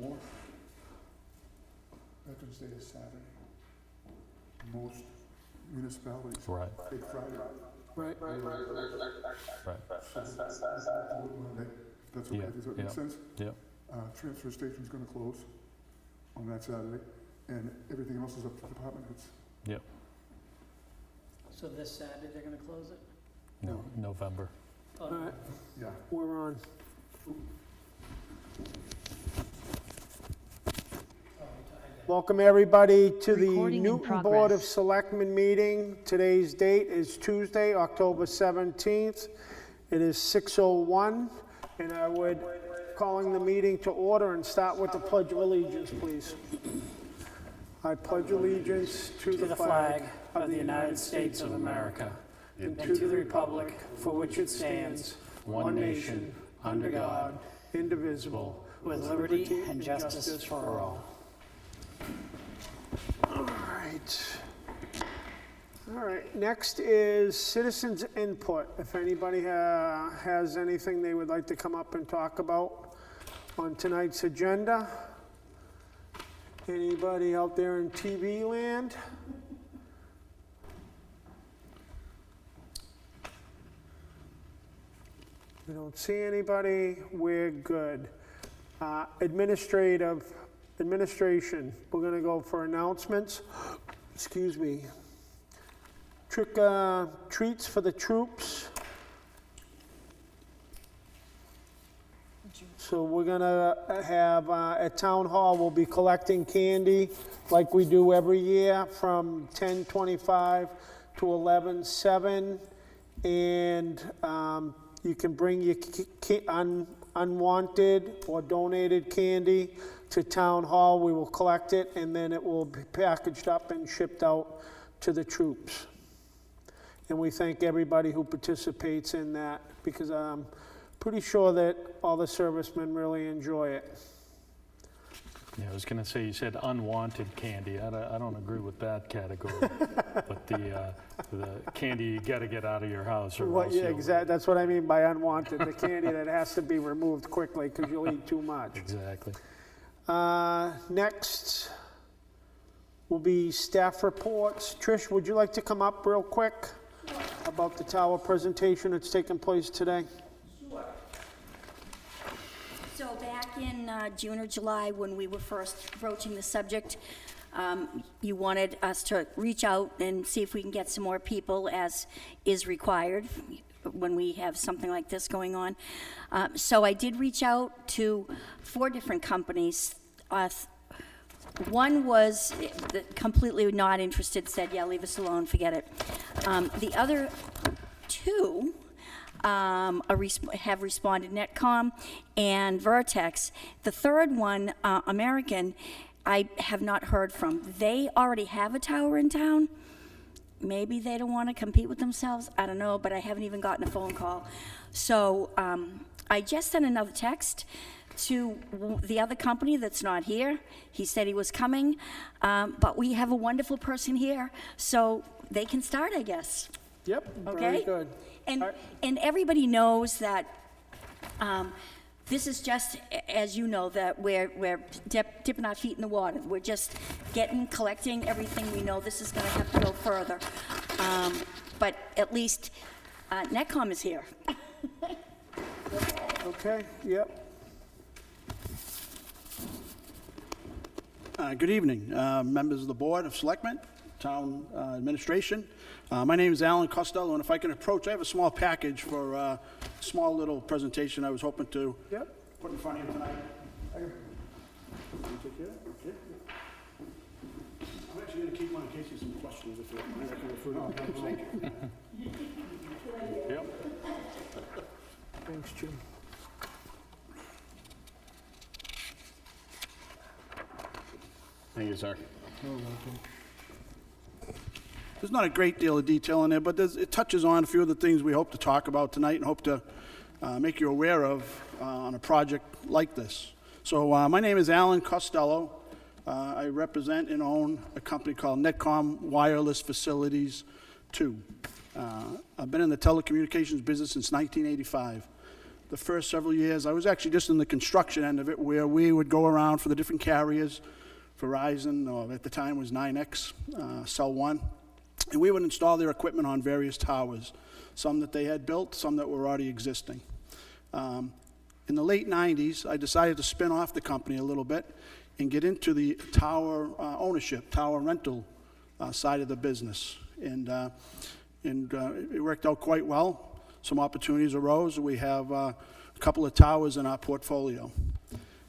more. Veterans Day is Saturday. Most municipalities take Friday. Right. That's okay, does that make sense? Yep. Transfer station's gonna close on that Saturday, and everything else is up to department heads. Yep. So this Saturday, they're gonna close it? No, November. Oh, All right, Yeah. we're on. Welcome, everybody, to the Recording in Newton Board of progress. Selectmen meeting. Today's date is Tuesday, October 17th. It is 6:01, and I would calling the meeting to order and start with the Pledge of Allegiance, please. I pledge allegiance to the flag of the United States of America and to the republic for which it stands, one nation, under God, indivisible, with liberty and justice for all. All right, next is citizens' input. If anybody has anything they would like to come up and talk about on tonight's agenda. Anybody out there in TV land? We don't see anybody, we're good. Administration, we're gonna go for announcements. Excuse me. Treats for the troops. So we're gonna have, at Town Hall, we'll be collecting candy like we do every year from 10:25 to 11:07. And you can bring your unwanted or donated candy to Town Hall. We will collect it, and then it will be packaged up and shipped out to the troops. And we thank everybody who participates in that, because I'm pretty sure that all the servicemen really enjoy it. Yeah, I was gonna say, you said unwanted candy. I don't agree with that category. But the candy you gotta get out of your house or else Yeah, you'll- exactly. That's what I mean by unwanted, the candy that has to be removed quickly because you'll eat too much. Exactly. Next will be staff reports. Trish, would you like to come up real quick about the tower presentation that's taking place today? So back in June or July, when we were first broaching the subject, you wanted us to reach out and see if we can get some more people, as is required when we have something like this going on. So I did reach out to 4 different companies. One was completely not interested, said, yeah, leave us alone, forget it. The other 2 have responded, NetCom and Vertex. The third one, American, I have not heard from. They already have a tower in town. Maybe they don't want to compete with themselves. I don't know, but I haven't even gotten a phone call. So I just sent another text to the other company that's not here. He said he was coming, but we have a wonderful person here, so they can start, I guess. Yep, Okay? very good. And everybody knows that this is just, as you know, that we're dipping our feet in the water. We're just collecting everything. We know this is going to have to go further. But at least NetCom is here. Okay, yep. Good evening, members of the Board of Selectmen, Town Administration. My name is Alan Costello, and if I can approach, I have a small package for a small little presentation I was hoping to put in front of you tonight. Take care? Okay. I'm actually going to keep one in case you have some questions, if you don't mind. I can refer to them. Thank you. Yep. Thanks, Jim. Thank you, sir. There's not a great deal of detail in there, but it touches on a few of the things we hope to talk about tonight and hope to make you aware of on a project like this. So my name is Alan Costello. I represent and own a company called NetCom Wireless Facilities 2. I've been in the telecommunications business since 1985. the first several years, I was actually just in the construction end of it, where we would go around for the different carriers, Verizon, or at the time was 9X, Cell 1, and we would install their equipment on various towers, some that they had built, some that were already existing. In the late 90s, I decided to spin off the company a little bit and get into the tower ownership, tower rental side of the business. And it worked out quite well. Some opportunities arose. We have a couple of towers in our portfolio.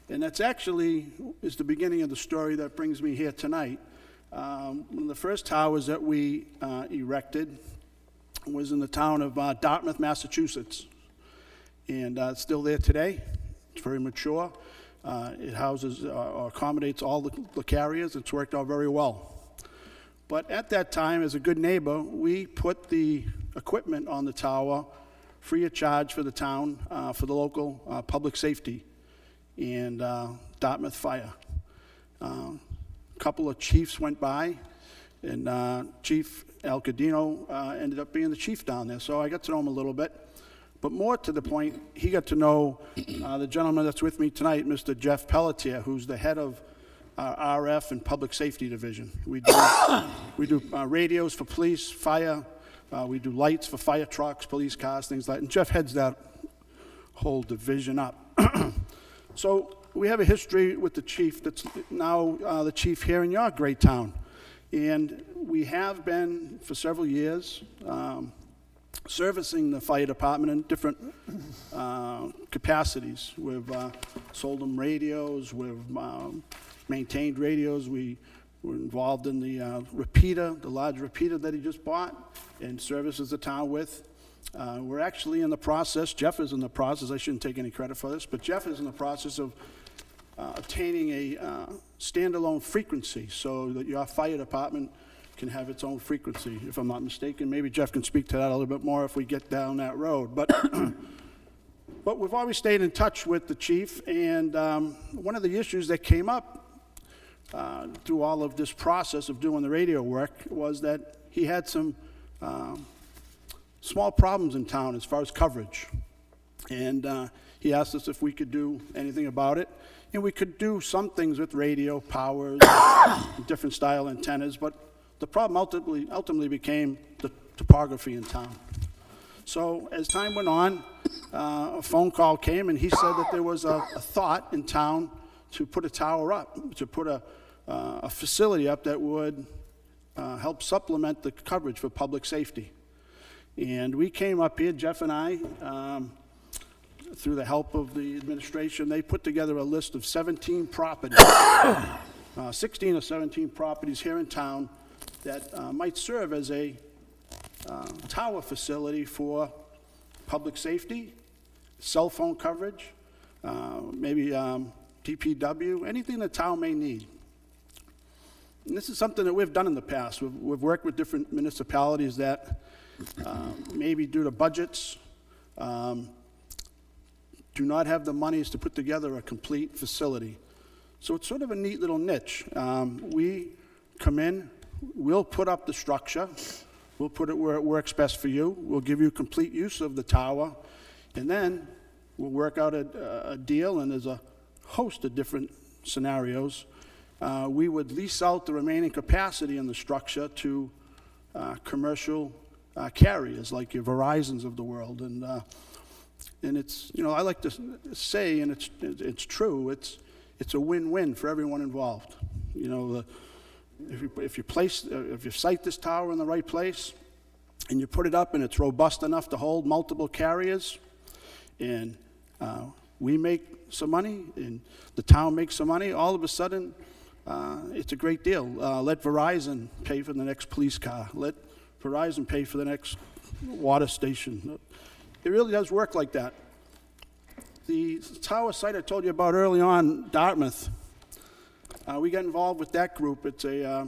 And that's actually is the beginning of the story that brings me here tonight. One of the first towers that we erected was in the town of Dartmouth, Massachusetts. And it's still there today. It's very mature. It houses or accommodates all the carriers. It's worked out very well. But at that time, as a good neighbor, we put the equipment on the tower free of charge for the town, for the local public safety and Dartmouth Fire. A couple of chiefs went by, and Chief Al Cadino ended up being the chief down there, so I got to know him a little bit. But more to the point, he got to know the gentleman that's with me tonight, Mr. Jeff Pelletier, who's the head of RF and Public Safety Division. We do radios for police, fire. We do lights for fire trucks, police cars, things like that. And Jeff heads that whole division up. So we have a history with the chief that's now the chief here in your great town. And we have been for several years servicing the fire department in different capacities. We've sold them radios, we've maintained radios. We were involved in the repeater, the large repeater that he just bought and services the town with. We're actually in the process, Jeff is in the process, I shouldn't take any credit for this, but Jeff is in the process of obtaining a standalone frequency so that your fire department can have its own frequency, if I'm not mistaken. Maybe Jeff can speak to that a little bit more if we get down that road. But we've always stayed in touch with the chief, and one of the issues that came up through all of this process of doing the radio work was that he had some small problems in town as far as coverage. And he asked us if we could do anything about it. And we could do some things with radio, powers, different style antennas, but the problem ultimately became the topography in town. So as time went on, a phone call came, and he said that there was a thought in town to put a tower up, to put a facility up that would help supplement the coverage for public safety. And we came up here, Jeff and I, through the help of the administration, they put together a list of 17 properties, 16 or 17 properties here in town that might serve as a tower facility for public safety, cell phone coverage, maybe DPW, anything the town may need. And this is something that we've done in the past. We've worked with different municipalities that maybe due to budgets do not have the monies to put together a complete facility. So it's sort of a neat little niche. We come in, we'll put up the structure, we'll put it where it works best for you, we'll give you complete use of the tower, and then we'll work out a deal, and there's a host of different scenarios. We would lease out the remaining capacity in the structure to commercial carriers like your Verizons of the world. And it's, you know, I like to say, and it's true, it's a win-win for everyone involved. You know, if you site this tower in the right place and you put it up and it's robust enough to hold multiple carriers, and we make some money and the town makes some money, all of a sudden it's a great deal. Let Verizon pay for the next police car. Let Verizon pay for the next water station. It really does work like that. The tower site I told you about early on, Dartmouth, we got involved with that group. It's a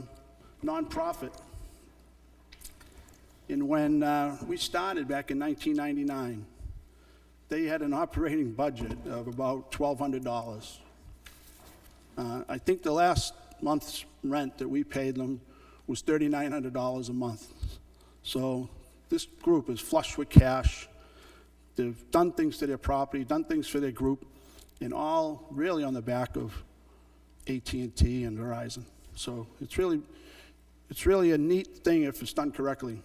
nonprofit. And when we started back in 1999, they had an operating budget of about $1,200. I think the last month's rent that we paid them was $3,900 a month. So this group is flush with cash. They've done things to their property, done things for their group, and all really on the back of AT&T and Verizon. So it's really a neat thing if it's done correctly.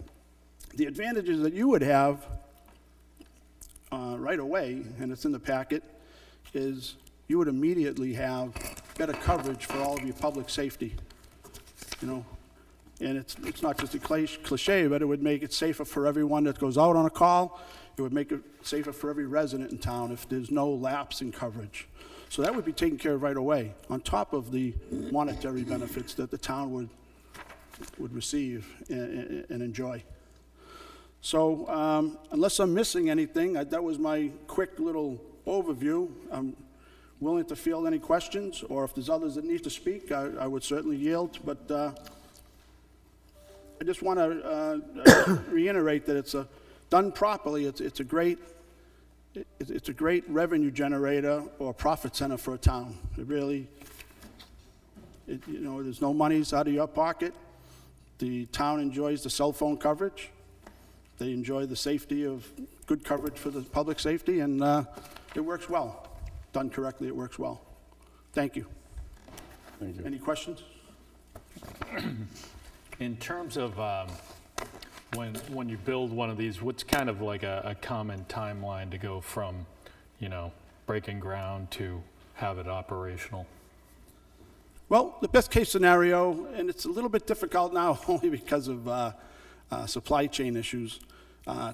The advantages that you would have right away, and it's in the packet, is you would immediately have better coverage for all of your public safety, you know. And it's not just a cliche, but it would make it safer for everyone that goes out on a call. It would make it safer for every resident in town if there's no lapse in coverage. So that would be taken care of right away, on top of the monetary benefits that the town would receive and enjoy. So unless I'm missing anything, that was my quick little overview. I'm willing to field any questions, or if there's others that need to speak, I would certainly yield. But I just want to reiterate that it's done properly. It's a great revenue generator or profit center for a town. It really, you know, there's no monies out of your pocket. The town enjoys the cell phone coverage. They enjoy the safety of good coverage for the public safety, and it works well. Done correctly, it works well. Thank you. Thank you. Any questions? In terms of when you build one of these, what's kind of like a common timeline to go from, you know, breaking ground to have it operational? Well, the best case scenario, and it's a little bit difficult now only because of supply chain issues.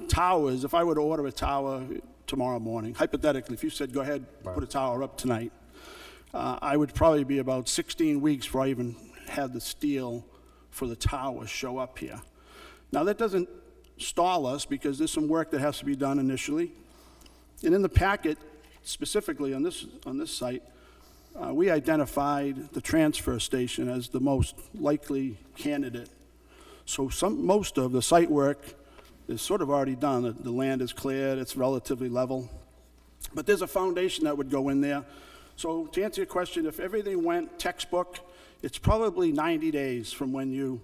Towers, if I were to order a tower tomorrow morning, hypothetically, if you said, go ahead, put a tower up tonight, I would probably be about 16 weeks before I even had the steel for the tower show up here. Now, that doesn't stall us because there's some work that has to be done initially. And in the packet, specifically on this site, we identified the transfer station as the most likely candidate. So most of the site work is sort of already done. The land is cleared, it's relatively level. But there's a foundation that would go in there. So to answer your question, if everything went textbook, it's probably 90 days from when you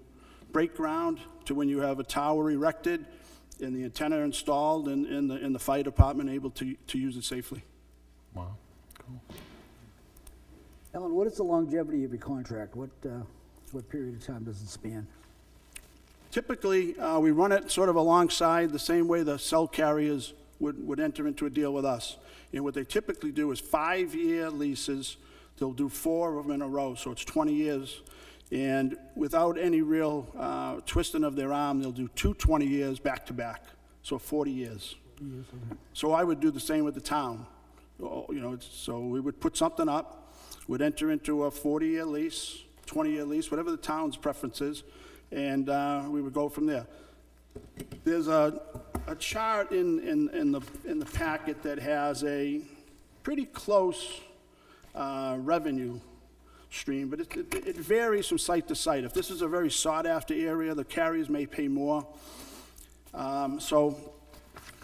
break ground to when you have a tower erected and the antenna installed and the fire department able to use it safely. Wow, cool. Ellen, what is the longevity of your contract? What period of time does it span? Typically, we run it sort of alongside the same way the cell carriers would enter into a deal with us. And what they typically do is 5-year leases. They'll do 4 of them in a row, so it's 20 years. And without any real twisting of their arm, they'll do 2 20 years back to back, so 40 years. So I would do the same with the town. You know, so we would put something up, would enter into a 40-year lease, 20-year lease, whatever the town's preference is, and we would go from there. There's a chart in the packet that has a pretty close revenue stream, but it varies from site to site. If this is a very sought-after area, the carriers may pay more. So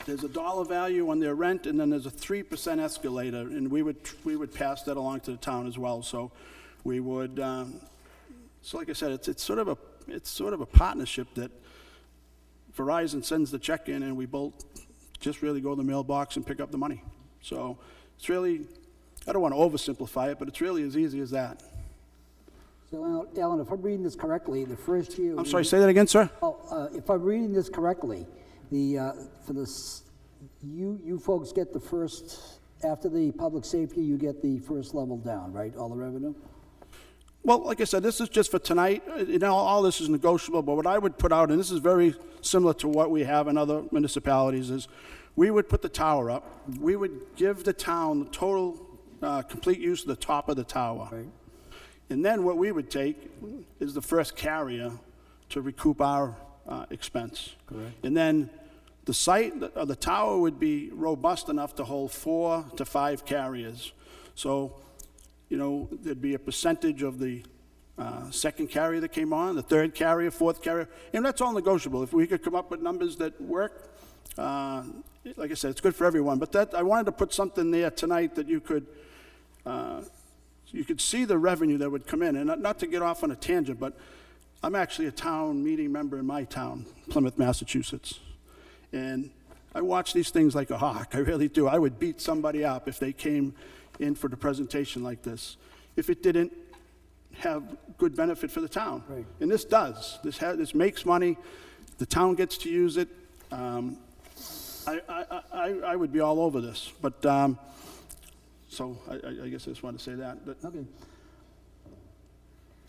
there's a dollar value on their rent, and then there's a 3% escalator, and we would pass that along to the town as well. So we would. So like I said, it's sort of a partnership that Verizon sends the check in, and we both just really go to the mailbox and pick up the money. So it's really, I don't want to oversimplify it, but it's really as easy as that. So, Ellen, if I'm reading this correctly, the first year... I'm sorry, say that again, sir? If I'm reading this correctly, for this, you folks get the first, after the public safety, you get the first level down, right? All the revenue? Well, like I said, this is just for tonight. You know, all this is negotiable, but what I would put out, and this is very similar to what we have in other municipalities, is we would put the tower up. We would give the town the total complete use of the top of the tower. Right. And then what we would take is the first carrier to recoup our expense. Correct. And then the site, the tower would be robust enough to hold 4 to 5 carriers. So, you know, there'd be a percentage of the second carrier that came on, the third carrier, fourth carrier, and that's all negotiable. If we could come up with numbers that work, like I said, it's good for everyone. But that I wanted to put something there tonight that you could see the revenue that would come in. And not to get off on a tangent, but I'm actually a town meeting member in my town, Plymouth, Massachusetts. And I watch these things like a hawk, I really do. I would beat somebody up if they came in for the presentation like this, if it didn't have good benefit for the town. Right. And this does. This makes money. The town gets to use it. I would be all over this, but, so I guess I just wanted to say that. But, Okay.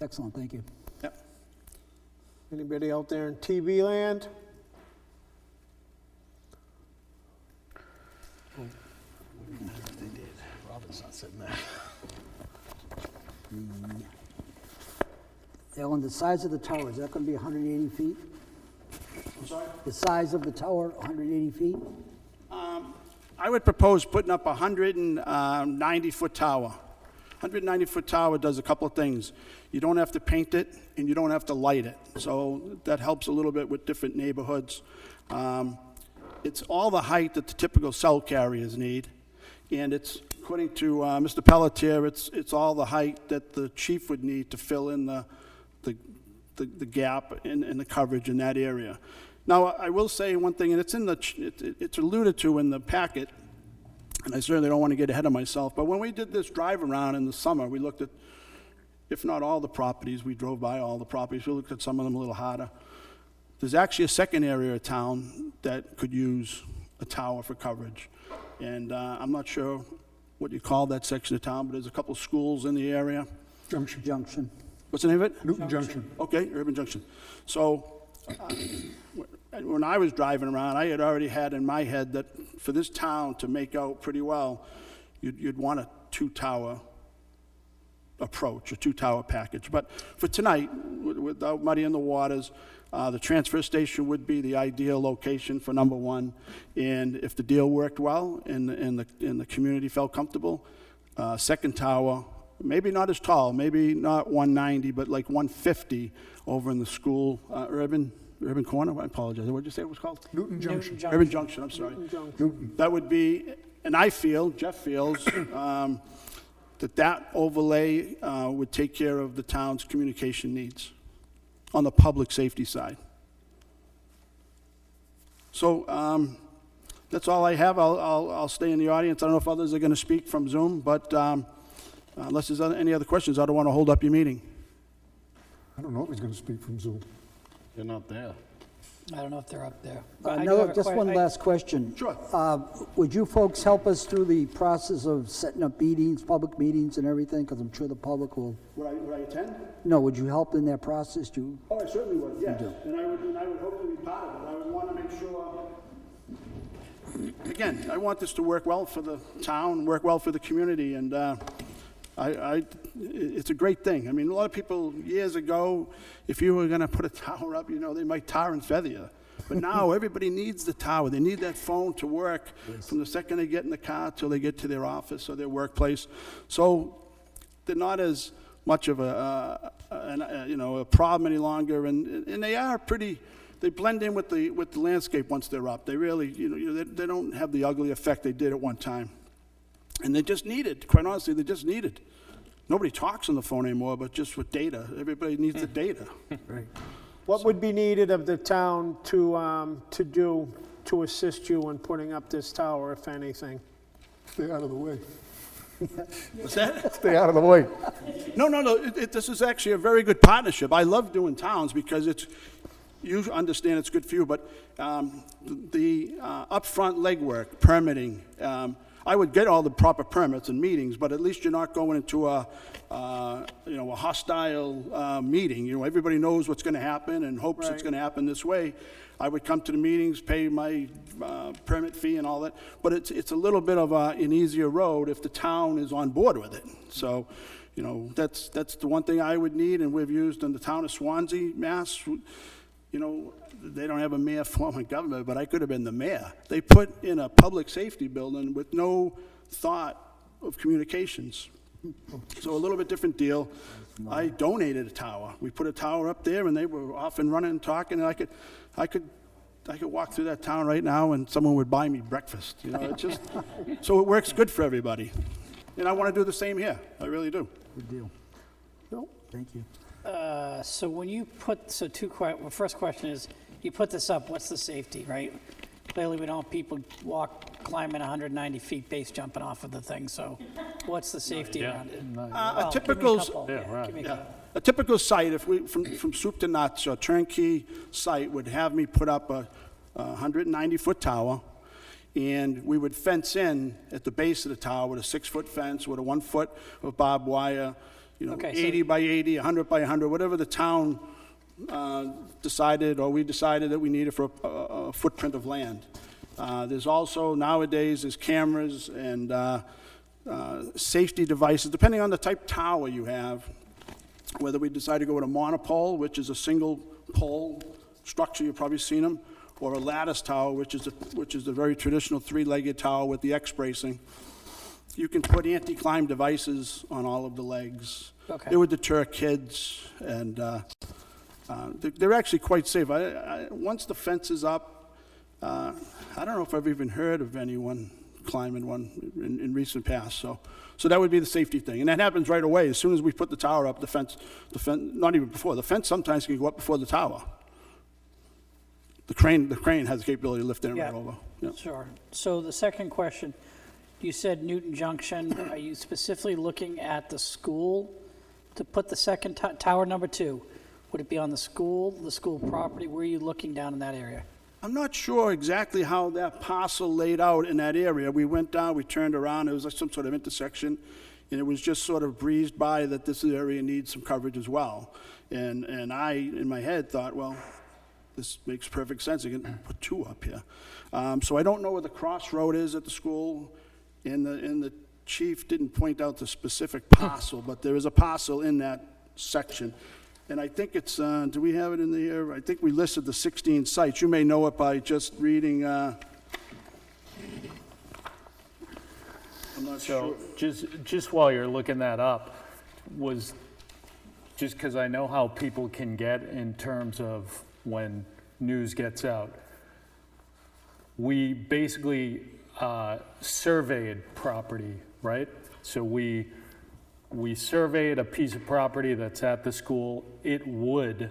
Excellent, thank you. yeah. Anybody out there in TV land? Robin's not sitting there. Ellen, the size of the tower, is that going to be 180 feet? I'm sorry? The size of the tower, 180 feet? I would propose putting up a 190-foot tower. 190-foot tower does a couple of things. You don't have to paint it, and you don't have to light it. So that helps a little bit with different neighborhoods. It's all the height that the typical cell carriers need, and it's, according to Mr. Pelletier, it's all the height that the chief would need to fill in the gap in the coverage in that area. Now, I will say one thing, and it's it's alluded to in the packet, and I certainly don't want to get ahead of myself, but when we did this drive around in the summer, we looked at, if not all the properties, we drove by all the properties, we looked at some of them a little harder. There's actually a second area of town that could use a tower for coverage. And I'm not sure what you call that section of town, but there's a couple schools in the area. Junction. What's the name of it? Newton Junction. Okay, Urban Junction. So when I was driving around, I had already had in my head that for this town to make out pretty well, you'd want a two-tower approach, a two-tower package. But for tonight, without muddying the waters, the transfer station would be the ideal location for number one. And if the deal worked well and the community felt comfortable, second tower, maybe not as tall, maybe not 190, but like 150 over in the school, Urban Corner, I apologize. What did you say it was called? Newton Junction. Urban Junction, I'm sorry. Newton. That would be, and I feel, Jeff feels, that overlay would take care of the town's communication needs on the public safety side. So that's all I have. I'll stay in the audience. I don't know if others are going to speak from Zoom, but unless there's any other questions, I don't want to hold up your meeting. I don't know if he's going to speak from Zoom. You're not there. I don't know if they're up there. But I do No, have a just one I- last question. Sure. Would you folks help us through the process of setting up meetings, public meetings and everything? Because I'm sure the public will, Would I attend? no, would you help in that process? Oh, I certainly would, yes. do. And I would hope to be part of it. I would want to make sure, again, I want this to work well for the town, work well for the community, and it's a great thing. I mean, a lot of people, years ago, if you were going to put a tower up, they might tar and feather you. But now, everybody needs the tower. They need that phone to work from the second they get in the car till they get to their office or their workplace. So they're not as much of a problem any longer, and they are pretty. They blend in with the landscape once they're up. They really, they don't have the ugly effect they did at one time, and they just need it. Quite honestly, they just need it. Nobody talks on the phone anymore, but just with data. Everybody needs the data. right. What would be needed of the town to do to assist you in putting up this tower, if anything? Stay out of the way. What's that? Stay out of the way. No. This is actually a very good partnership. I love doing towns because you understand it's good for you, but the upfront legwork, permitting, I would get all the proper permits and meetings, but at least you're not going into a hostile meeting. Everybody knows what's going to happen and hopes it's Right. going to happen this way. I would come to the meetings, pay my permit fee and all that, but it's a little bit of an easier road if the town is on board with it. So, that's the one thing I would need, and we've used in the town of Swansea, Mass. They don't have a mayor form of government, but I could have been the mayor. They put in a public safety building with no thought of communications. So a little bit different deal. I donated a tower. We put a tower up there, and they were off and running and talking, and I could walk through that town right now, and someone would buy me breakfast. It's just, so it works good for everybody. And I want to do the same here. I really do. Good deal. Thank you. So when you put, first question is, you put this up, what's the safety, right? Clearly, we don't want people climbing 190 feet base jumping off of the thing, so what's the safety Yeah. around it? A typical, right. Give me a couple. a typical site, if we, from soup to nuts, a turnkey site would have me put up a 190-foot tower, and we would fence in at the base of the tower with a 6-foot fence, with a 1 foot of barbed wire, Okay, so- 80 by 80, 100 by 100, whatever the town decided, or we decided that we needed for a footprint of land. There's also, nowadays, there's cameras and safety devices, depending on the type tower you have, whether we decide to go with a monopole, which is a single pole structure, you've probably seen them, or a lattice tower, which is a very traditional 3-legged tower with the X-bracing. You can put anti-climb devices on all of the legs. Okay. It would deter kids, and they're actually quite safe. Once the fence is up, I don't know if I've even heard of anyone climbing one in recent past. So that would be the safety thing, and that happens right away. As soon as we put the tower up, the fence, not even before. The fence sometimes can go up before the tower. The crane has the capability of lifting it right over. Yeah. Sure. So the second question, you said Newton Junction. Are you specifically looking at the school to put the second tower number 2? Would it be on the school property? Where are you looking down in that area? I'm not sure exactly how that parcel laid out in that area. We went down, we turned around, it was like some sort of intersection, and it was just sort of breezed by that this area needs some coverage as well. And I, in my head, thought, well, this makes perfect sense. You can put 2 up here. So I don't know where the crossroad is at the school, and the chief didn't point out the specific parcel, but there is a parcel in that section. And I think it's, do we have it in the air? I think we listed the 16 sites. You may know it by just reading, I'm not sure. So just while you're looking that up, was, just because I know how people can get in terms of when news gets out, we basically surveyed property, right? So we surveyed a piece of property that's at the school. It would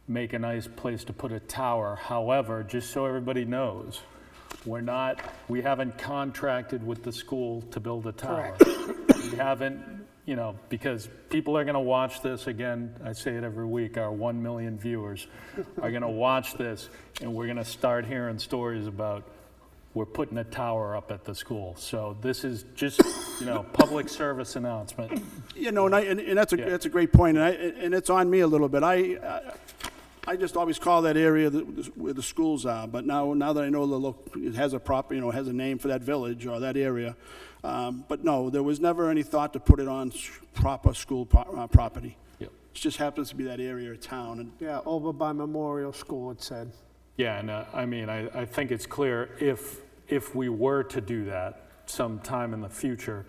make a nice place to put a tower. However, just so everybody knows, we haven't contracted with the school to build a tower. We haven't, because people are gonna watch this, again, I say it every week, our 1 million viewers are gonna watch this, and we're gonna start hearing stories about we're putting a tower up at the school. So this is just, public service announcement. And that's a great point, and it's on me a little bit. I just always call that area where the schools are, but now that I know it has a proper, has a name for that village or that area. But no, there was never any thought to put it on proper school property. Yep. It just happens to be that area of town. And Yeah, over by Memorial School, it said. Yeah, and I think it's clear if we were to do that sometime in the future,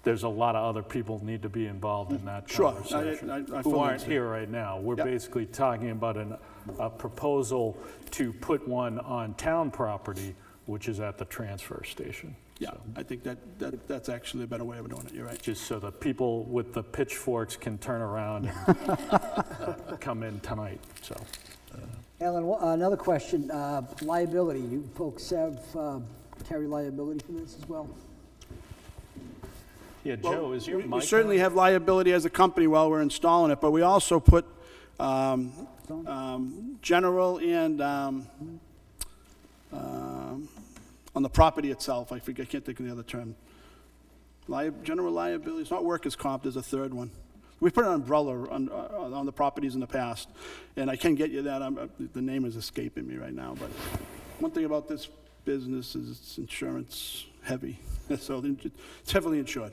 there's a lot of other people need to be involved in that Sure, conversation I who fully aren't understand. here right now. We're Yep. basically talking about a proposal to put one on town property, which is at the transfer station. yeah, I think that's actually a better way of doing it. You're right. Just so the people with the pitchforks can turn around and come in tonight, so. Alan, another question, liability. You folks have, carry liability for this as well? Yeah, Joe, is your mic We certainly on? have liability as a company while we're installing it, but we also put general and on the property itself. I can't think of the other term. General liability. It's not workers' comp. There's a third one. We put an umbrella on the properties in the past, and I can get you that. The name is escaping me right now. But one thing about this business is it's insurance heavy, so it's heavily insured.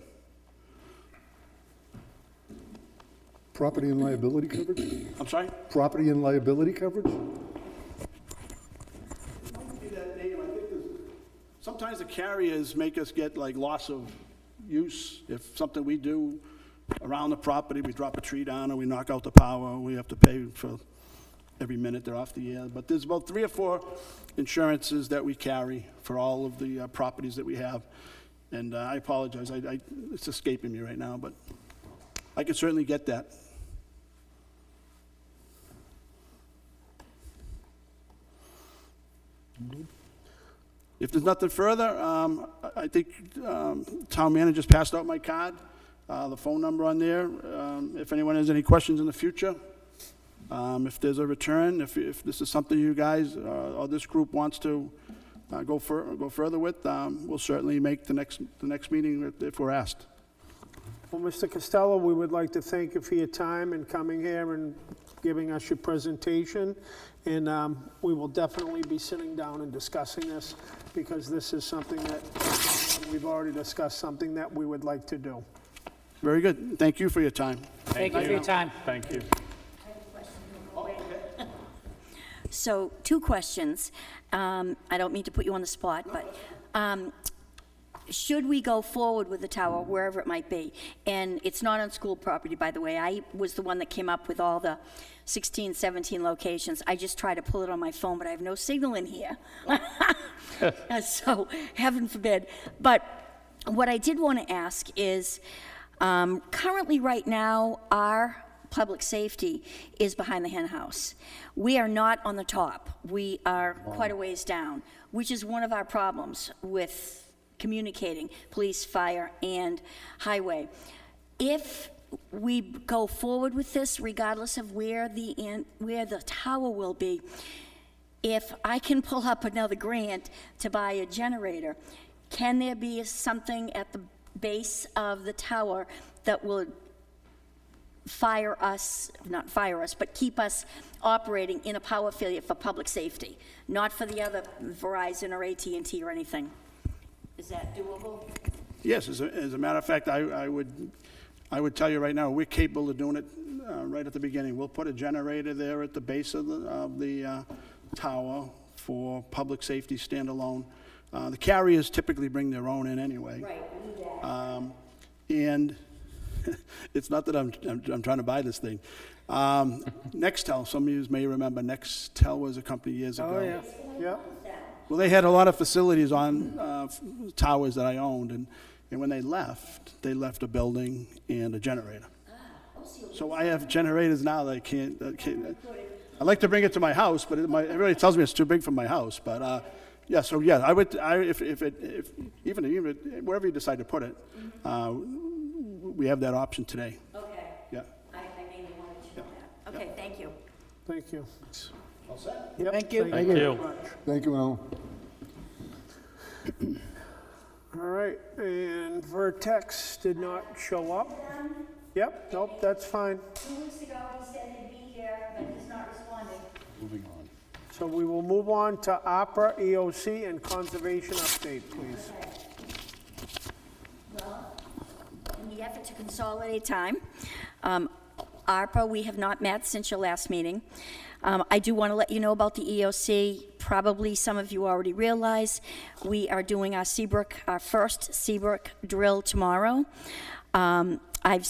Property and liability coverage? I'm sorry? Property and liability coverage? Sometimes the carriers make us get like loss of use. If something we do around the property, we drop a tree down or we knock out the power, we have to pay for every minute they're off the air. But there's about 3 or 4 insurances that we carry for all of the properties that we have. And I apologize, it's escaping me right now, but I can certainly get that. If there's nothing further, I think town manager's passed out my card, the phone number on there. If anyone has any questions in the future, if there's a return, if this is something you guys or this group wants to go further with, we'll certainly make the next meeting if we're asked. Well, Mr. Costello, we would like to thank you for your time and coming here and giving us your presentation. And we will definitely be sitting down and discussing this, because this is something that we've already discussed, something that we would like to do. Very good. Thank you for your time. Thank you for your time. Thank you. So, 2 questions. I don't mean to put you on the spot, but should we go forward with the tower, wherever it might be? And it's not on school property, by the way. I was the one that came up with all the 16, 17 locations. I just tried to pull it on my phone, but I have no signal in here. So, heaven forbid. But what I did want to ask is, currently right now, our public safety is behind the hen house. We are not on the top. We are quite a ways down, which is one of our problems with communicating police, fire, and highway. If we go forward with this, regardless of where the tower will be, if I can pull up another grant to buy a generator, can there be something at the base of the tower that will not fire us, but keep us operating in a power failure for public safety, not for the other Verizon or AT&T or anything? Is that doable? Yes, as a matter of fact, I would tell you right now, we're capable of doing it right at the beginning. We'll put a generator there at the base of the tower for public safety standalone. The carriers typically bring their own in anyway. Right, we need that. And it's not that I'm trying to buy this thing. Nextel, some of you may remember, Nextel was a company years ago. Oh, yeah. Yeah. Well, they had a lot of facilities on towers that I owned, and when they left a building and a generator. So I have generators now that I can't. I like to bring it to my house, but everybody tells me it's too big for my house. But yeah, so yeah, if even wherever you decide to put it, we have that option today. Okay. Yeah. I mainly wanted to know that. Okay, thank you. Thank you. All set? Yep, Thank you. Thank very you. much. Thank you, Alan. All right, and Vertex did not show up. Yep, nope, that's fine. 2 weeks ago, he said he'd be here, but he's not responding. Moving on. So we will move on to ARPA, EOC, and conservation update, please. In the effort to consolidate time, ARPA, we have not met since your last meeting. I do want to let you know about the EOC. Probably some of you already realize we are doing our first Seabrook drill tomorrow. I've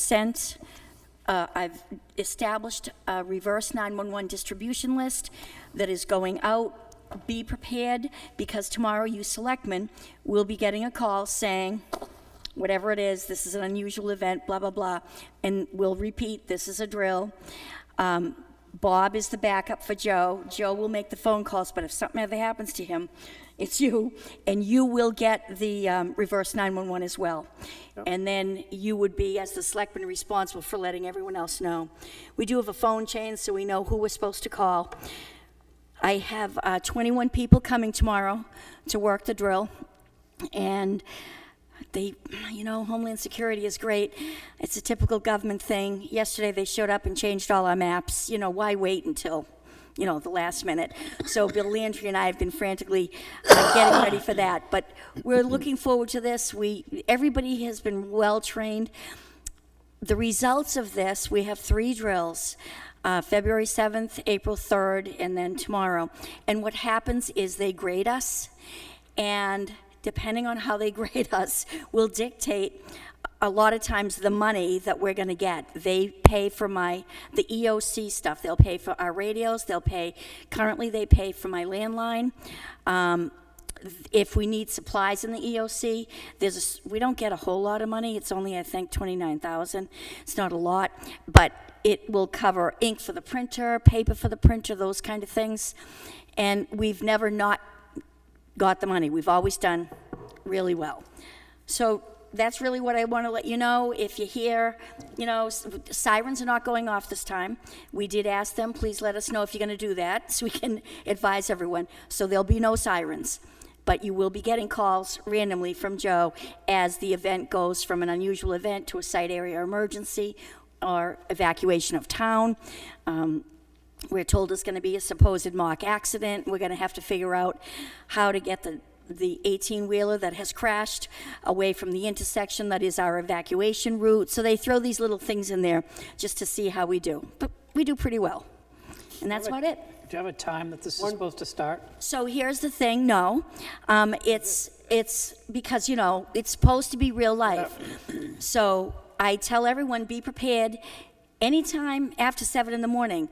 established a reverse 911 distribution list that is going out. Be prepared, because tomorrow you selectmen will be getting a call saying, whatever it is, this is an unusual event, blah, blah, blah, and we'll repeat, this is a drill. Bob is the backup for Joe. Joe will make the phone calls, but if something ever happens to him, it's you, and you will get the reverse 911 as well. Yep. And then you would be, as the selectman, responsible for letting everyone else know. We do have a phone chain, so we know who we're supposed to call. I have 21 people coming tomorrow to work the drill, and Homeland Security is great. It's a typical government thing. Yesterday they showed up and changed all our maps. Why wait until, the last minute? So Bill Landry and I have been frantically getting ready for that. But we're looking forward to this. Everybody has been well trained. The results of this, we have 3 drills. February 7th, April 3rd, and then tomorrow. And what happens is they grade us, and depending on how they grade us, will dictate a lot of times the money that we're going to get. They pay for the EOC stuff. They'll pay for our radios. Currently they pay for my landline. If we need supplies in the EOC, we don't get a whole lot of money. It's only, I think, $29,000. It's not a lot, but it will cover ink for the printer, paper for the printer, those kind of things. And we've never not got the money. We've always done really well. So that's really what I want to let you know. If you hear, sirens are not going off this time. We did ask them, please let us know if you're going to do that so we can advise everyone. So there'll be no sirens. But you will be getting calls randomly from Joe as the event goes from an unusual event to a site area emergency or evacuation of town. We're told it's going to be a supposed mock accident. We're going to have to figure out how to get the 18-wheeler that has crashed away from the intersection that is our evacuation route. So they throw these little things in there just to see how we do. But we do pretty well. And that's about it. Do you have a time that this is supposed to start? So here's the thing, no. It's because, it's supposed to be real life. So I tell everyone, be prepared anytime after 7 in the morning.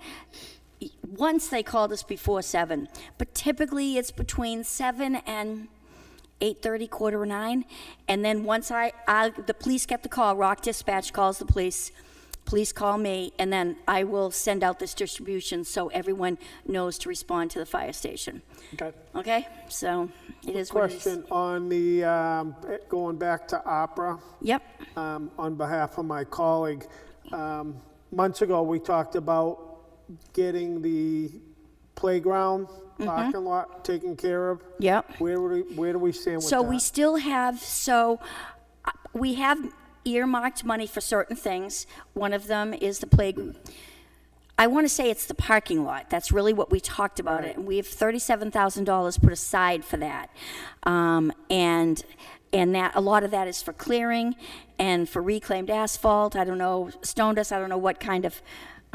Once they called us before 7, but typically it's between 7 and 8:30, 8:45. And then once the police get the call, Rock Dispatch calls the police call me, and then I will send out this distribution so everyone knows to respond to the fire station. Okay. Okay? So it is what it is. Question on the, going back to ARPA, Yep. on behalf of my colleague. Months ago, we talked about getting the playground parking lot taken care of. Yep. Where do we stand with that? So we still have, we have earmarked money for certain things. One of them is the playground. I want to say it's the parking lot. That's really what we talked about it. And we have $37,000 put aside for that. And that a lot of that is for clearing and for reclaimed asphalt. I don't know, stone dust, I don't know what kind of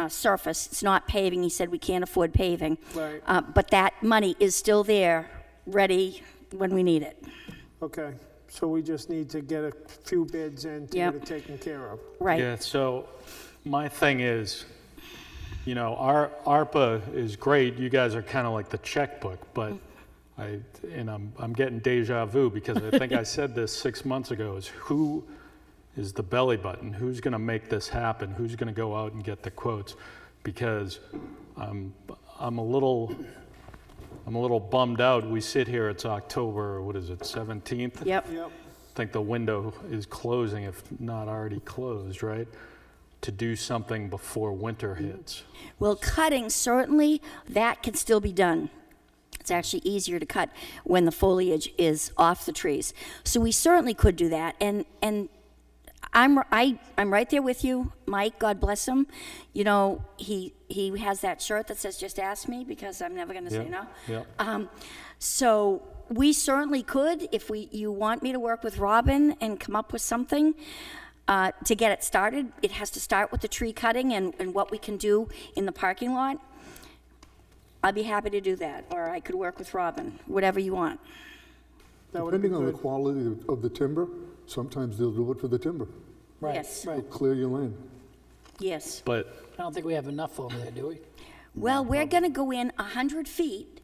surface. It's not paving. He said we can't afford paving. Right. But that money is still there, ready when we need it. Okay, so we just need to get a few bids in to Yep. get it taken care of. Right. Yeah, so my thing is, our ARPA is great. You guys are kind of like the checkbook, but I'm getting deja vu because I think I said this 6 months ago, is who is the belly button? Who's going to make this happen? Who's going to go out and get the quotes? Because I'm a little bummed out. We sit here, it's October, 17th? Yep. Yep. I think the window is closing, if not already closed, right? To do something before winter hits. Well, cutting, certainly, that can still be done. It's actually easier to cut when the foliage is off the trees. So we certainly could do that. And I'm right there with you, Mike, God bless him. He has that shirt that says, just ask me, because I'm never going to say no. Yeah. So we certainly could, if you want me to work with Robin and come up with something to get it started. It has to start with the tree cutting and what we can do in the parking lot. I'd be happy to do that, or I could work with Robin, whatever you want. That would be Depending on the good. quality of the timber, sometimes they'll do it for the timber. Yes, They'll clear your land. yes. But I don't think we have enough over there, do we? Well, we're going to go in 100 feet,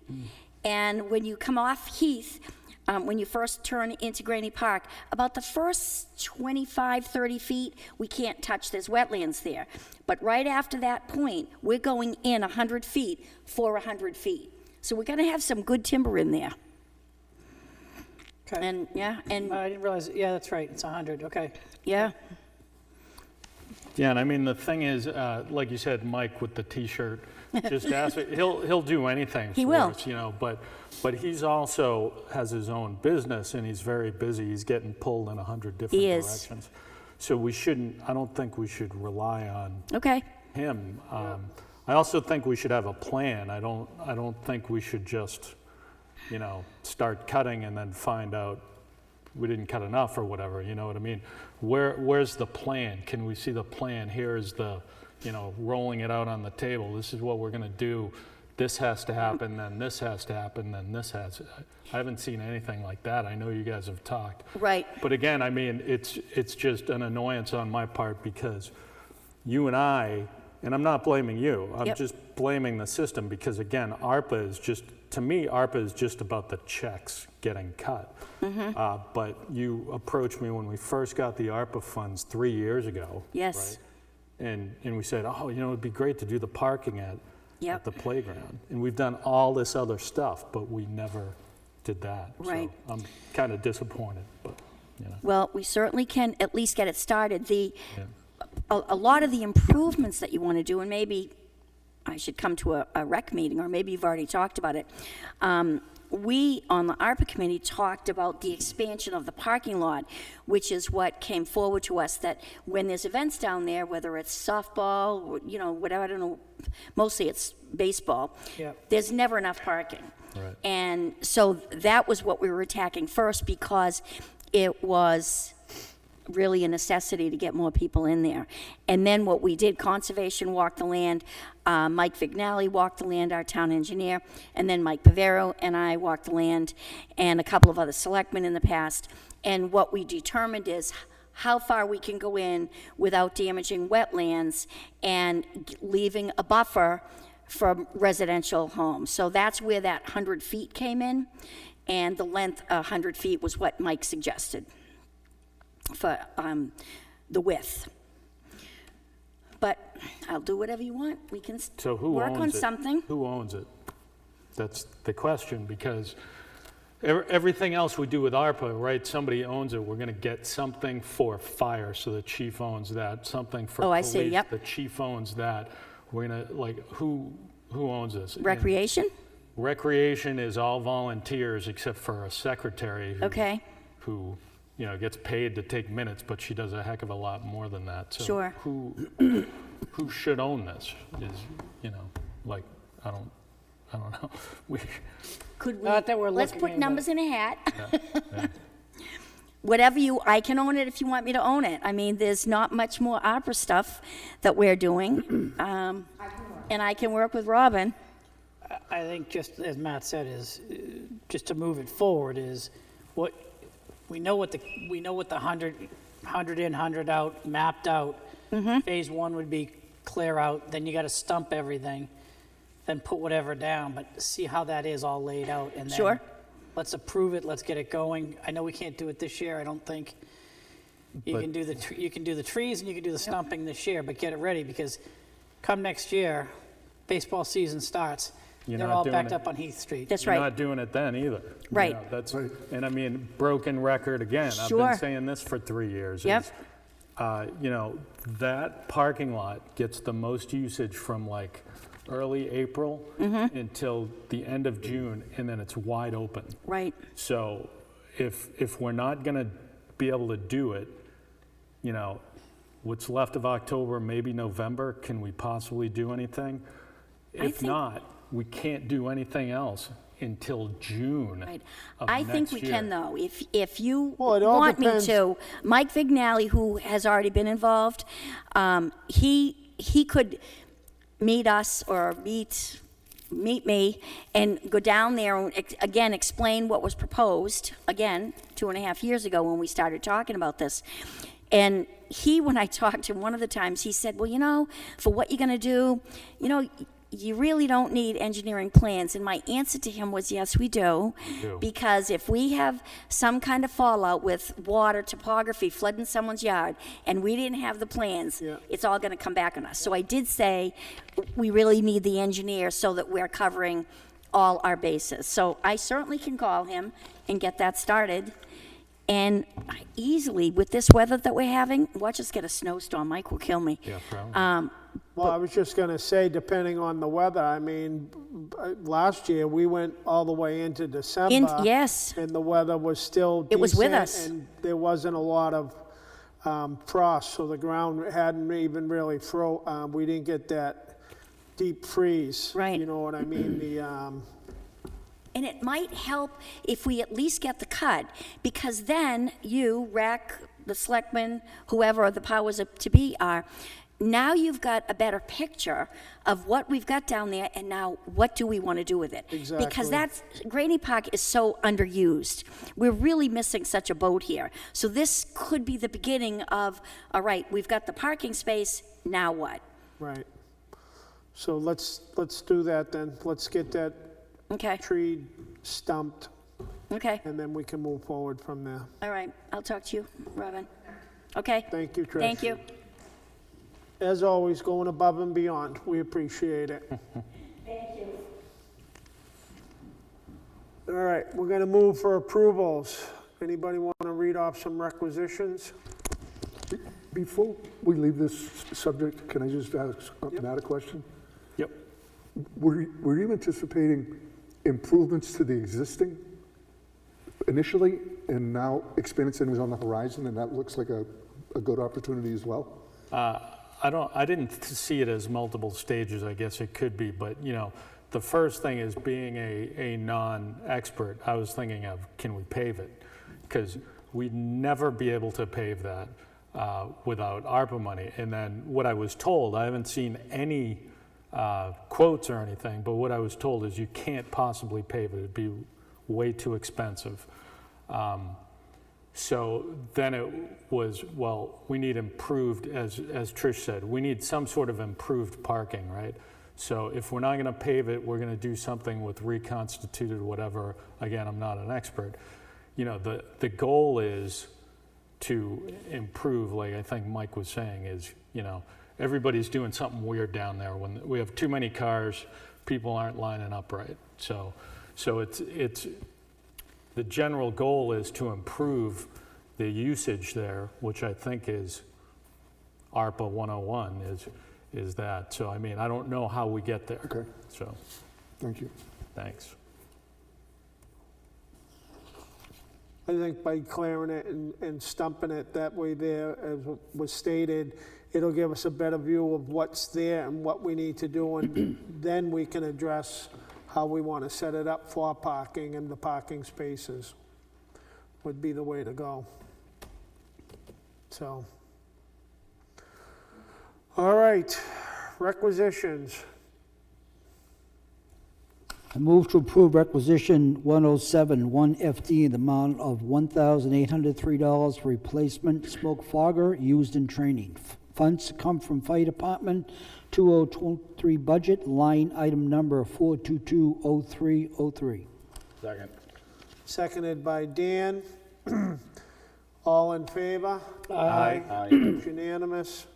and when you come off Heath, when you first turn into Granny Park, about the first 25, 30 feet, we can't touch. There's wetlands there. But right after that point, we're going in 100 feet for 100 feet. So we're going to have some good timber in there. Okay. And, I didn't realize, yeah, that's right, it's 100, okay. yeah. yeah, and I mean, the thing is, like you said, Mike with the T-shirt, just ask it. He'll do anything He for will. us, But he's also has his own business, and he's very busy. He's getting pulled in 100 different He is. directions. So I don't think we should rely on Okay. him. I also think we should have a plan. I don't think we should just, start cutting and then find out we didn't cut enough or whatever, you know what I mean? Where's the plan? Can we see the plan? Here's the, rolling it out on the table. This is what we're gonna do. This has to happen, then this has to happen, then this has. I haven't seen anything like that. I know you guys have talked. Right. But again, I mean, it's just an annoyance on my part because you and I, and I'm not blaming you, I'm Yep. just blaming the system because again, ARPA is just, to me, ARPA is just about the checks getting cut. But you approached me when we first got the ARPA funds 3 years ago. Yes. Right? And we said, it'd be great to do the parking at Yep. the playground. And we've done all this other stuff, but we never did that. Right. So I'm kind of disappointed, but, you know. Well, we certainly can at least get it started. Yeah. A lot of the improvements that you want to do, and maybe I should come to a rec meeting, or maybe you've already talked about it. We, on the ARPA committee, talked about the expansion of the parking lot, which is what came forward to us, that when there's events down there, whether it's softball, or, you know, whatever, I don't know, mostly it's baseball, Yep. there's never enough parking. Right. And so that was what we were attacking first, because it was really a necessity to get more people in there. And then what we did, Conservation walked the land, Mike Vignali walked the land, our town engineer, and then Mike Pavero and I walked the land, and a couple of other selectmen in the past. And what we determined is how far we can go in without damaging wetlands and leaving a buffer from residential homes. So that's where that 100 feet came in, and the length, 100 feet, was what Mike suggested for the width. But I'll do whatever you want. We can So who work owns on it? something. Who owns it? That's the question, because everything else we do with ARPA, right, somebody owns it, we're gonna get something for fire, so the chief owns that, something for Oh, I police, see, yep. the chief owns that. We're gonna, like, who owns this? And Recreation? Recreation is all volunteers except for a secretary Okay, who, you know, gets paid to take minutes, but she does a heck of a lot more than that. So Sure. who should own this is, you know, like, I don't know. could we, Not that we're let's looking put at numbers in a hat. Yeah. Whatever I can own it if you want me to own it. I mean, there's not much more ARPA stuff that we're doing. And I can work with Robin. I think, just as Matt said, is just to move it forward, is what we know what the 100 in, 100 out, mapped out. Phase one would be clear out, then you got to stump everything, then put whatever down, but see how that is all laid out, and then Sure. let's approve it. Let's get it going. I know we can't do it this year. I don't think you But- can do you can do the trees and you can do the stumping this year, but get it ready, because come next year, baseball season starts. You're They're not all doing backed it. up on Heath Street. That's You're right. not doing it then either. Right. You know, that's, Right. and I mean, broken record again. I've Sure. been saying this for 3 years. Yep. is, you know, that parking lot gets the most usage from like early April Mm-hmm. until the end of June, and then it's wide open. Right. So if we're not gonna be able to do it, you know, what's left of October, maybe November, can we possibly do anything? If think- not, we can't do anything else until June Right. of I think next we year. can, though. If you Well, it all want me depends- to, Mike Vignali, who has already been involved, he could meet us or meet me and go down there and, again, explain what was proposed, again, 2.5 years ago when we started talking about this. And when I talked to him one of the times, he said, well, you know, for what you're going to do, you know, you really don't need engineering plans. And my answer to him was, yes, we do. do. Because if we have some kind of fallout with water, topography, flooding someone's yard, and we didn't have the plans, Yeah. it's all going to come back on us. So I did say, we really need the engineer so that we're covering all our bases. So I certainly can call him and get that started. And easily, with this weather that we're having, watch us get a snowstorm. Mike will kill me. Yeah, probably. Well, I was just going to say, depending on the weather, I mean, last year, we went all the way into December. Yes. And the weather was still It was with decent, us. And there wasn't a lot of frost, so the ground hadn't even really we didn't get that deep freeze. Right. You know what I mean? And it might help if we at least get the cut, because then you, rec, the selectmen, whoever the powers to be are, now you've got a better picture of what we've got down there, and now what do we want to do with it? Exactly. Because Granny Park is so underused. We're really missing such a boat here. So this could be the beginning of, all right, we've got the parking space, now what? Right. So let's do that then. Let's get that Okay, tree stumped, okay, and then we can move forward from there. all right, I'll talk to you, Robin. Okay? Thank you, Trish. Thank you. As always, going above and beyond. We appreciate it. Thank you. All right, we're gonna move for approvals. Anybody want to read off some requisitions? Before we leave this subject, can I just ask Matt a question? Yep. Were you anticipating improvements to the existing initially, and now expansion was on the horizon, and that looks like a good opportunity as well? I didn't see it as multiple stages. I guess it could be, but you know, the first thing is being a non-expert. I was thinking of, can we pave it? Because we'd never be able to pave that without ARPA money. And then what I was told, I haven't seen any quotes or anything, but what I was told is you can't possibly pave it. It'd be way too expensive. So then it was, well, we need improved, as Trish said, we need some sort of improved parking, right? So if we're not going to pave it, we're going to do something with reconstituted whatever. Again, I'm not an expert. You know, the goal is to improve, like I think Mike was saying, is, you know, everybody's doing something weird down there. When we have too many cars, people aren't lining up right. So it's the general goal is to improve the usage there, which I think is ARPA 101 is that. So I mean, I don't know how we get there. Okay. So Thank you. thanks. I think by clearing it and stumping it that way there, as was stated, it'll give us a better view of what's there and what we need to do, and then we can address how we want to set it up for parking, and the parking spaces would be the way to go. So, all right, requisitions. I move to approve requisition 107, 1FD, in the amount of $1,803 for replacement smoke fogger used in training. Funds to come from Fire Department 2023 budget, line item number 4220303. Second. Seconded by Dan. All in favor? Aye. It's unanimous.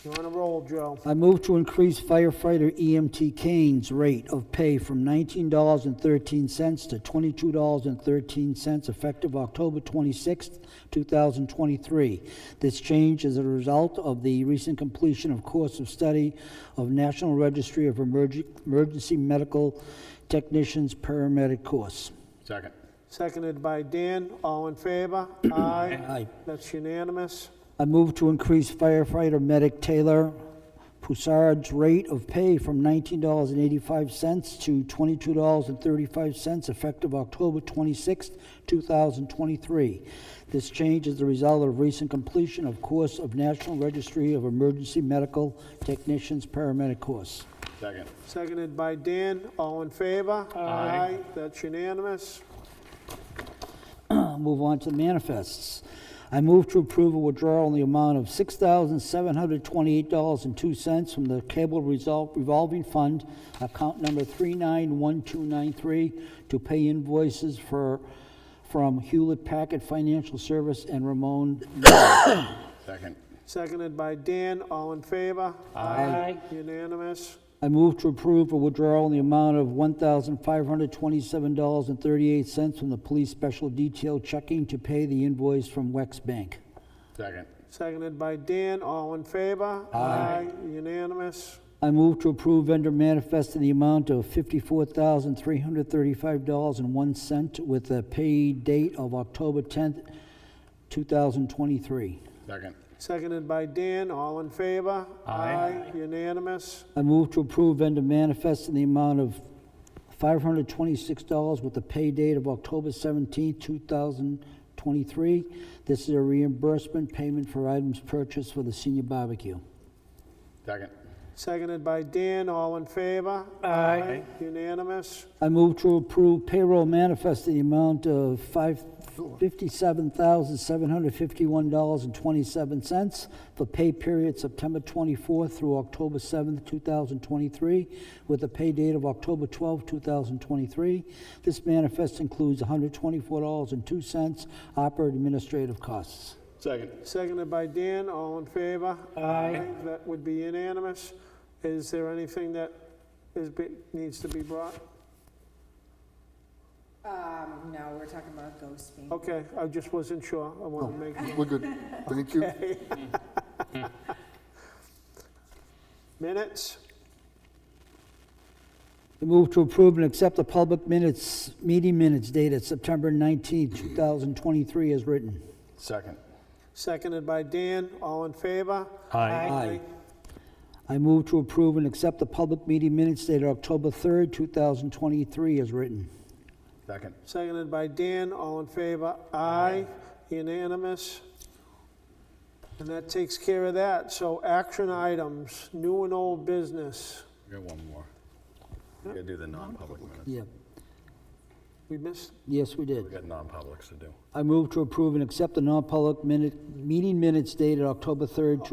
You on a roll, Joe? I move to increase firefighter EMT Kane's rate of pay from $19.13 to $22.13 effective October 26th, 2023. This change is a result of the recent completion of course of study of National Registry of Emergency Medical Technicians Paramedic course. Second. Seconded by Dan. All in favor? Aye. Aye. That's unanimous. I move to increase firefighter medic Taylor Poussard's rate of pay from $19.85 to $22.35 effective October 26, 2023. This change is the result of recent completion of course of National Registry of Emergency Medical Technicians Paramedic course. Second. Seconded by Dan. All in favor? Aye. That's unanimous. I'll move on to the manifests. I move to approve a withdrawal in the amount of $6,728.02 from the Cable Revolving Fund, account number 391293, to pay invoices from Hewlett Packard Financial Service and Ramon. Second. Seconded by Dan. All in favor? Aye. Unanimous. I move to approve a withdrawal in the amount of $1,527.38 from the Police Special Detail checking to pay the invoice from Wex Bank. Second. Seconded by Dan. All in favor? Aye. Unanimous. I move to approve vendor manifest in the amount of $54,335.01 with a pay date of October 10th, 2023. Second. Seconded by Dan. All in favor? Aye. Unanimous. I move to approve vendor manifest in the amount of $526 with the pay date of October 17th, 2023. This is a reimbursement payment for items purchased for the senior barbecue. Second. Seconded by Dan. All in favor? Aye. Unanimous. I move to approve payroll manifest in the amount of $57,751.27 for pay period September 24th through October 7th, 2023, with a pay date of October 12th, 2023. This manifest includes $124.02 ARPA administrative costs. Second. Seconded by Dan. All in favor? Aye. That would be unanimous. Is there anything that needs to be brought? No, we're talking about ghost being. Okay, I just wasn't sure. I want to make. We're good. Thank you. Minutes? I move to approve and accept the public minutes, meeting minutes dated September 19th, 2023 as written. Second. Seconded by Dan. All in favor? Aye. I move to approve and accept the public meeting minutes dated October 3rd, 2023 as written. Second. Seconded by Dan. All in favor? Aye. Unanimous. And that takes care of that. So action items, new and old business. We got one more. We gotta do the non-public minutes. Yeah. We missed? Yes, we We did. got non-publics to do. I move to approve and accept the non-public meeting minutes dated October 3rd,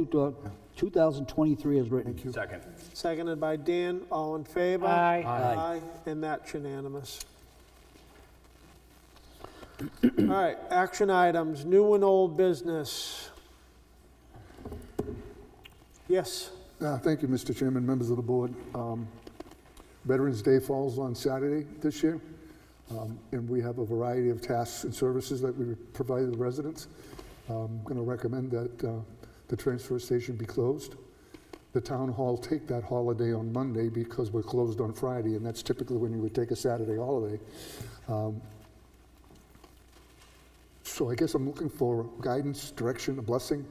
2023 as written. Second. Seconded by Dan. All in favor? Aye. Aye. And that's unanimous. All right, action items, new and old business. Yes, Thank you, Mr. Chairman, members of the board. Veterans Day falls on Saturday this year, and we have a variety of tasks and services that we provide the residents. I'm going to recommend that the transfer station be closed. The town hall take that holiday on Monday because we're closed on Friday, and that's typically when you would take a Saturday holiday. So I guess I'm looking for guidance, direction, a blessing.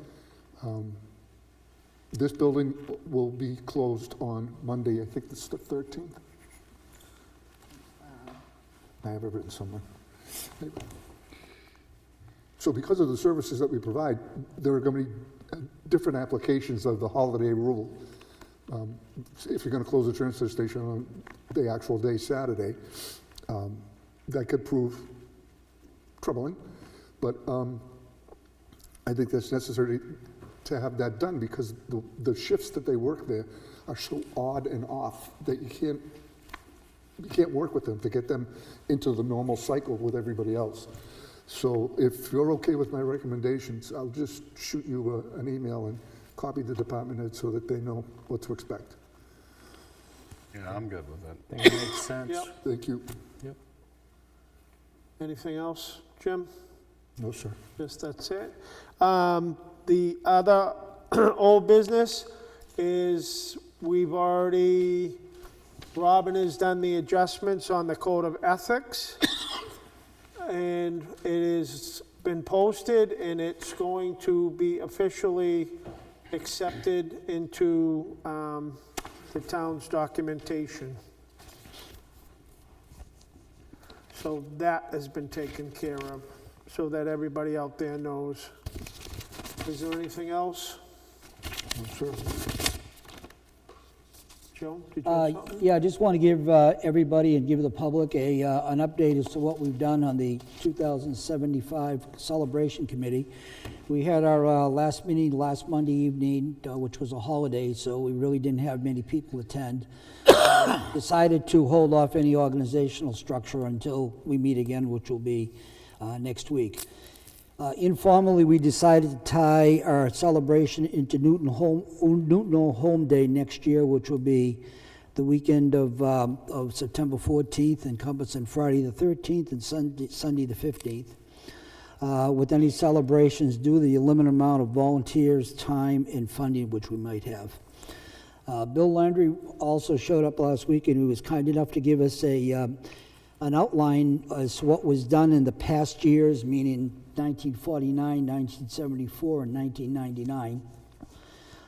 This building will be closed on Monday, I think it's the 13th. I have it written somewhere. So because of the services that we provide, there are going to be different applications of the holiday rule. If you're going to close the transfer station on the actual day, Saturday, that could prove troubling. But I think that's necessary to have that done because the shifts that they work there are so odd and off that you can't work with them to get them into the normal cycle with everybody else. So if you're okay with my recommendations, I'll just shoot you an email and copy the department head so that they know what to expect. Yeah, I'm good with it. I think it makes sense. Yep. Thank you. Anything else, Jim? No, sir. Yes, that's it. The other old business is Robin has done the adjustments on the code of ethics. And it has been posted and it's going to be officially accepted into the town's documentation. So that has been taken care of, so that everybody out there knows. Is there anything else? No, sir. Joe, did you have something? Yeah, I just want to give everybody and give the public an update as to what we've done on the 2075 Celebration Committee. We had our last meeting last Monday evening, which was a holiday, so we really didn't have many people attend. Decided to hold off any organizational structure until we meet again, which will be next week. Informally, we decided to tie our celebration into Newton Home Day next year, which will be the weekend of September 14th, encompassing Friday the 13th and Sunday the 15th. With any celebrations due to the limited amount of volunteers, time, and funding which we might have. Bill Landry also showed up last week, and he was kind enough to give us an outline as to what was done in the past years, meaning 1949, 1974, and 1999,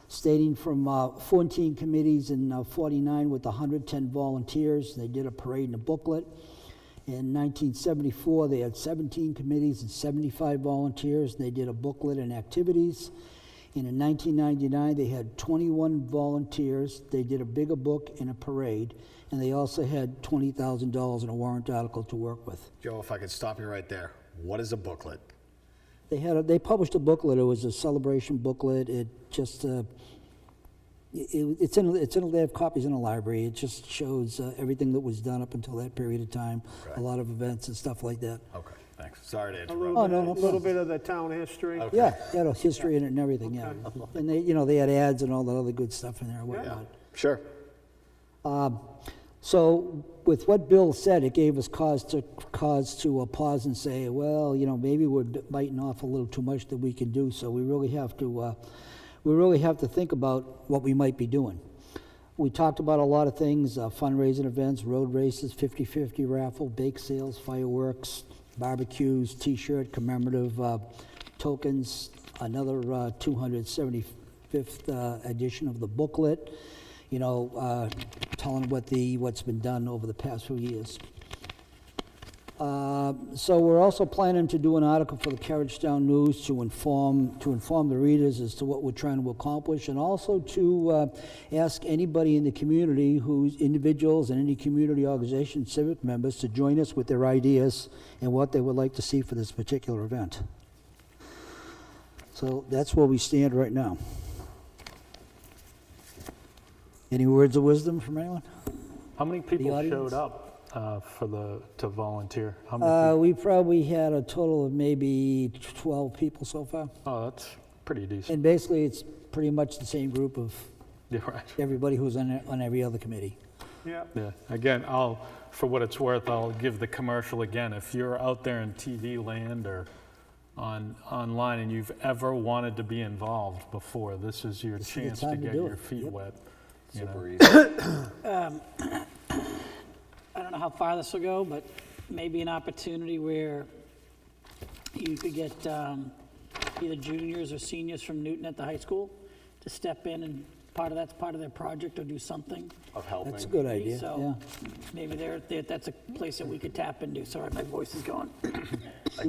stating from 14 committees in 49 with 110 volunteers. They did a parade and a booklet. In 1974, they had 17 committees and 75 volunteers. They did a booklet and activities. And in 1999, they had 21 volunteers. They did a bigger book and a parade. And they also had $20,000 in a warrant article to work with. Joe, if I could stop you right there. What is a booklet? They published a booklet. It was a celebration booklet. It just they have copies in the library. It just shows everything that was done up until that period of time. Okay. A lot of events and stuff like that. Okay, thanks. Sorry to A interrupt. Oh, no little problem. bit of the town history. Okay. Yeah, had a history in it and everything. Yeah, and they had ads and all that other good stuff in there and whatnot. Sure. So with what Bill said, it gave us cause to pause and say, well, you know, maybe we're biting off a little too much that we can do. So we really have to think about what we might be doing. We talked about a lot of things: fundraising events, road races, 50/50 raffle, bake sales, fireworks, barbecues, T-shirt, commemorative tokens, another 275th edition of the booklet. You know, telling what's been done over the past few years. So we're also planning to do an article for the Carriagetown News to inform the readers as to what we're trying to accomplish, and also to ask anybody in the community, who's individuals and any community organization, civic members, to join us with their ideas and what they would like to see for this particular event. So that's where we stand right now. Any words of wisdom from anyone? How many people audience? showed up to volunteer? How many We probably had a total of maybe 12 people so far. Oh, that's pretty decent. And basically, it's pretty much the same group of Yeah, right. everybody who's on every other committee. Yeah. Yeah. Again, for what it's worth, I'll give the commercial again. If you're out there in TV land or online and you've ever wanted to be involved before, this is your This is the chance to time to get do your it. feet Yep. wet. You Super know? easy. I don't know how far this will go, but maybe an opportunity where you could get either juniors or seniors from Newton at the high school to step in, and that's part of their project, or do something. Of helping. That's a good idea, So yeah. maybe that's a place that we could tap into. Sorry, my voice is going. Do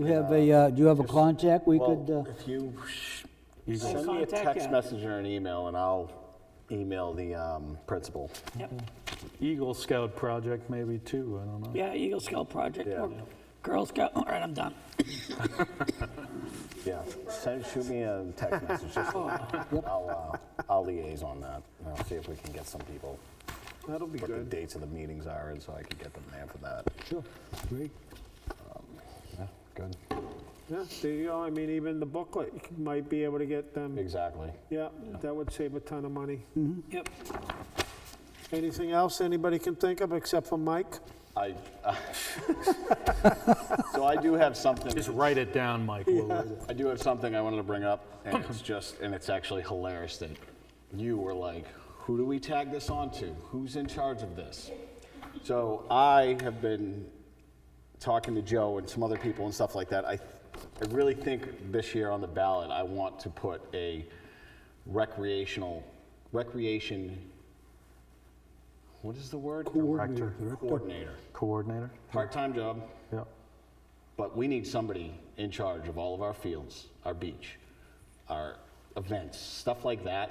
you have a contact we could, Well, if you send me a Contact text guy. message or an email, and I'll email the principal. Yep. Eagle Scout project maybe too, I don't know. Yeah, Eagle Scout project, Yeah. or Girl Scout. All right, I'm done. Yeah, shoot me a text message. Just, I'll liaise on that. And I'll see if we can get some people. That'll be What the good. dates of the meetings are, and so I can get them there for that. sure, great. Yeah, good. Yeah, there you go. I mean, even the booklet, you might be able to get them. Exactly. Yeah, that would save a ton of money. Yep. Anything else anybody can think of except for Mike? So I do have something. Just write it down, Mike. I do have something I wanted to bring up, and it's actually hilarious that you were like, who do we tag this on to? Who's in charge of this? So I have been talking to Joe and some other people and stuff like that. I really think this year on the ballot, I want to put a recreation, what is the word? Coordinator. Coordinator? Part-time job. Yeah. But we need somebody in charge of all of our fields, our beach, our events, stuff like that.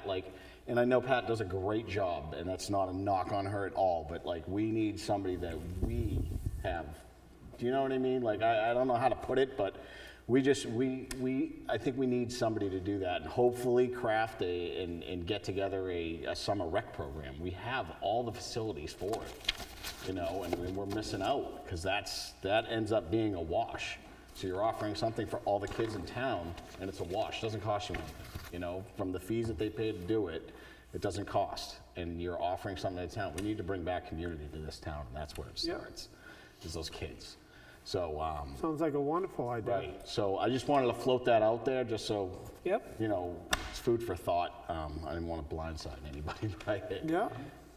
And I know Pat does a great job, and that's not a knock on her at all, but we need somebody that we have. Do you know what I mean? I don't know how to put it, but I think we need somebody to do that, and hopefully craft and get together a summer rec program. We have all the facilities for it. And we're missing out, because that ends up being a wash. So you're offering something for all the kids in town, and it's a wash. It doesn't cost you anything. From the fees that they pay to do it, it doesn't cost. And you're offering something to town. We need to bring back community to this town, and that's where it starts, is those kids. So, Sounds like a wonderful idea. right. So I just wanted to float that out there, just so, Yep. it's food for thought. I didn't want to blindside anybody by it. Yeah,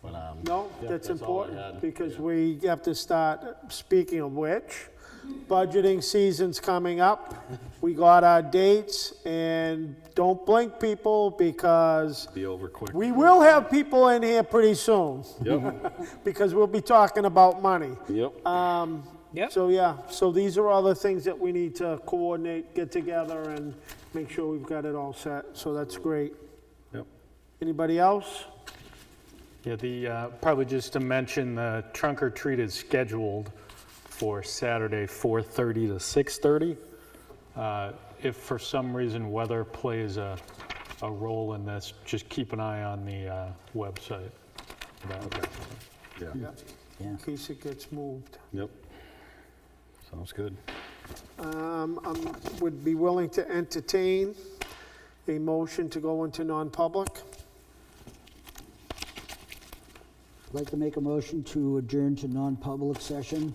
But, no, yeah, that's all I important, had. because we have to start, speaking of which, budgeting season's coming up. We got our dates, and don't blink, people, because Be over quick. we will have people in here pretty soon, Yep. because we'll be talking about money. Yep. Yep. So these are all the things that we need to coordinate, get together, and make sure we've got it all set, so that's great. Yep. Anybody else? Yeah, probably just to mention, the trunk or treat is scheduled for Saturday, 4:30 to 6:30. If for some reason weather plays a role in this, just keep an eye on the website. Yeah. In case it gets moved. Yep. Sounds good. Would be willing to entertain a motion to go into non-public. I'd like to make a motion to adjourn to non-public session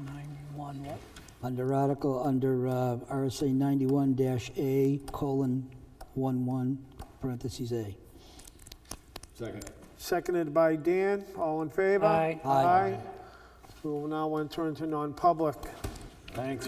91 what? under RSA 91-A:11, parentheses A. Second. Seconded by Dan. All in favor? Aye. Aye. We will now enter into non-public. Thanks.